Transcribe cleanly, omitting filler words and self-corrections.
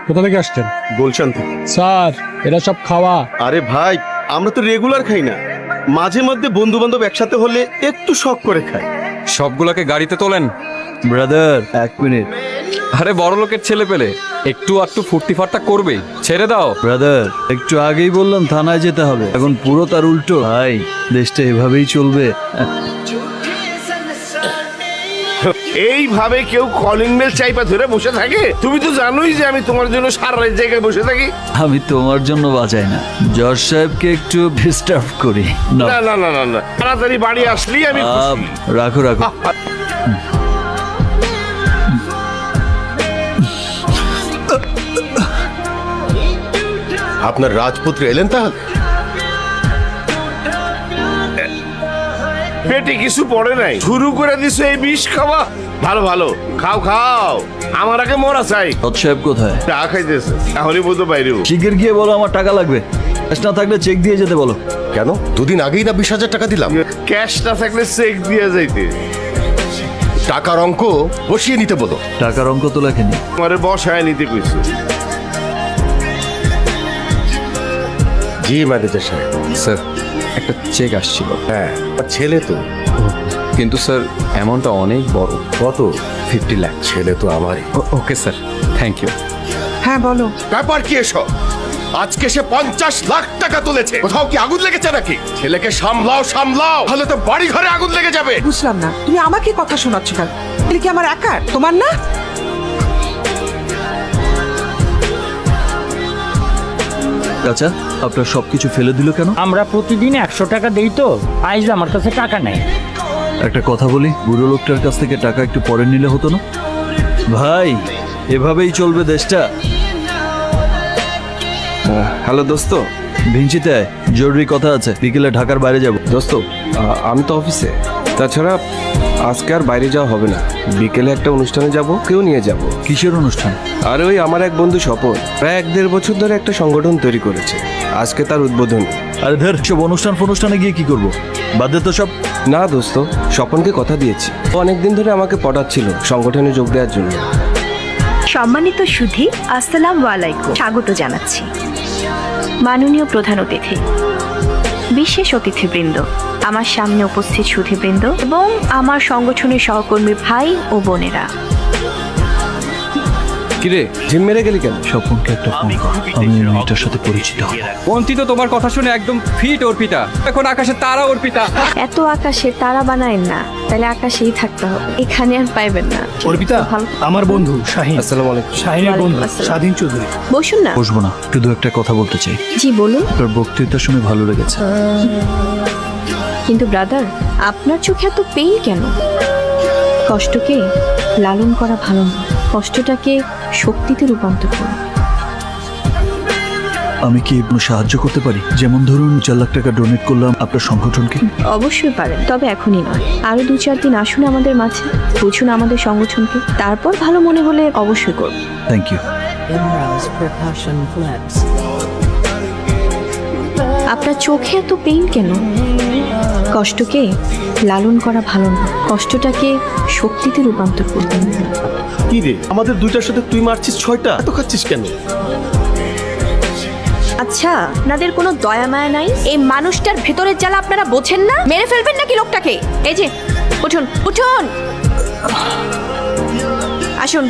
কোথা থেকে আসছেন? বলছেন তো স্যার, এরা সব খাওয়া। আরে ভাই, আমরা তো রেগুলার খাই না, মাঝে মধ্যে বন্ধু বান্ধব একসাথে হলে একটু শখ করে খাই। সবগুলোকে গাড়িতে তোলেন। Brother 1 minute. আরে বড় লোকের ছেলে পেলে একটু একটু ফুর্তি ফাট্টা করবে, ছেড়ে দাও। ব্রাদার একটু আগেই বললাম থানায় যেতে হবে, এখন পুরো তার উল্টো। ভাই দেশটা এভাবেই চলবে। এইভাবে কেউ কলিং বেল চাইপা ধরে বসে থাকে? তুমি তো জানোই যে আমি তোমার জন্য সারা রাত জায়গায় বসে থাকি। আমি তোমার জন্য বাঁচাই না, জজ সাহেবকে একটু ডিস্টার্ব করি। নাও। না না না না না, তাড়াতাড়ি বাড়ি আসলেই আমি খুশি। রাখো রাখো। আপনার রাজপুত্র এলেন তাহলে? পেটে কিছু পড়ে নাই, শুরু করে দিছো এই বিষ খাওয়া। ভালো ভালো, খাও খাও, আমার আগে মরা চাই। জজ সাহেব কোথায়? চা খাইতেছে, এখনই বলতে বাইরে। শিগগির গিয়ে বলো আমার টাকা লাগবে, ক্যাশ না থাকলে চেক দিয়ে যেতে বলো। কেন? দুদিন আগেই না 20,000 টাকা দিলাম। ক্যাশ না থাকলে চেক দিয়ে যাইতে। টাকার অঙ্ক বসিয়ে নিতে বলো। টাকার অঙ্ক তো লেখেনি। তোমারে বসায় নিতে কইছে। জি ম্যানেজার সাহেব। স্যার, একটা চেক আসছিল। হ্যাঁ, আর ছেলে তো। কিন্তু স্যার অ্যামাউন্টটা অনেক বড়। কত? 50 লাখ। ছেলে তো আমারই। Okay sir, thank you. হ্যাঁ বলো। ব্যাপার কি এসব? আজকে সে 50 লাখ টাকা তুলেছে। কোথাও কি আগুন লেগেছে নাকি? ছেলেকে সামলাও সামলাও, তাহলে তো বাড়ি ঘরে আগুন লেগে যাবে। বুঝলাম না, তুমি আমাকে কথা শোনাচ্ছ কেন? এটা কি আমার একার, তোমার না? আচ্ছা, আপনার সবকিছু ফেলে দিল কেন? আমরা প্রতিদিন 100 টাকা দেই, তো আজ আমার কাছে টাকা নেই। একটা কথা বলি, বুড়ো লোকটার কাছ থেকে টাকা একটু পরে নিলে হতো না? ভাই, এভাবেই চলবে দেশটা। হ্যালো দোস্ত। ভিঞ্চিতে আয়, জরুরি কথা আছে। বিকেলে ঢাকার বাইরে যাব। দোস্ত, আমি তো অফিসে। তাছাড়া আজকে আর বাইরে যাওয়া হবে না, বিকেলে একটা অনুষ্ঠানে যাব, কেউ নিয়ে যাব। কিসের অনুষ্ঠান? আর ওই আমার এক বন্ধু স্বপন প্রায় 1-1.5 বছর ধরে একটা সংগঠন তৈরি করেছে, আজকে তার উদ্বোধনী। আরে ধর, সব অনুষ্ঠানে গিয়ে কি করব? বাদ দে তো সব। না দোস্ত, স্বপনকে কথা দিয়েছি, ও অনেকদিন ধরে আমাকে পটাচ্ছিল সংগঠনে যোগ দেওয়ার জন্য। সম্মানিত সুধী, আসসালামু আলাইকুম। স্বাগত জানাচ্ছি মাননীয় প্রধান অতিথি, বিশেষ অতিথিবৃন্দ, আমার সামনে উপস্থিত সুধীবৃন্দ এবং আমার সংগঠনের সহকর্মী ভাই ও বোনেরা। কিরে, জিম মেরে গেলি কেন? স্বপনকে একটা ফোন কর, আমি এই মেয়েটার সাথে পরিচিত হব। অন্তি তো তোমার কথা শুনে একদম ফিট অর্পিতা, এখন আকাশে তারা অর্পিতা। এত আকাশে তারা বানায় না, তাহলে আকাশেই থাকতে হবে, এখানে আর পাইবেন না। অর্পিতা, ভালো। আমার বন্ধু শাহিন। আসসালামু আলাইকুম। শাহিনের বন্ধু ওয়ালাইকুম আসসালাম। স্বাধীন চৌধুরী। বসুন না। বসবো না, শুধু একটা কথা বলতে চাই। জি বলুন। আপনার বক্তৃতা শুনে ভালো লেগেছে। কিন্তু ব্রাদার, আপনার চোখে এত পেইন কেন? কষ্টকে লালন করা ভালো না, কষ্টটাকে শক্তিতে রূপান্তর করুন। আমি কি কোনো সাহায্য করতে পারি? যেমন ধরুন 4 লাখ টাকা ডোনেট করলাম আপনার সংগঠনকে। অবশ্যই পারেন, তবে এখনই নয়, আরো 2-4 দিন আসুন আমাদের মাঝে, বুঝুন আমাদের সংগঠনকে, তারপর ভালো মনে হলে অবশ্যই করব। Thank you. আপনার চোখে এত পেইন কেন? কষ্টকে লালন করা ভালো না, কষ্টটাকে শক্তিতে রূপান্তর করবেন। কি রে, আমাদের দুইটার সাথে তুই মারছিস 6টা, এত খাচ্ছিস কেন? আচ্ছা, আপনাদের কোনো দয়া মায়া নাই? এই মানুষটার ভেতরের জ্বালা আপনারা বোঝেন না? মেরে ফেলবেন নাকি লোকটাকে? এই যে, উঠুন উঠুন, আসুন।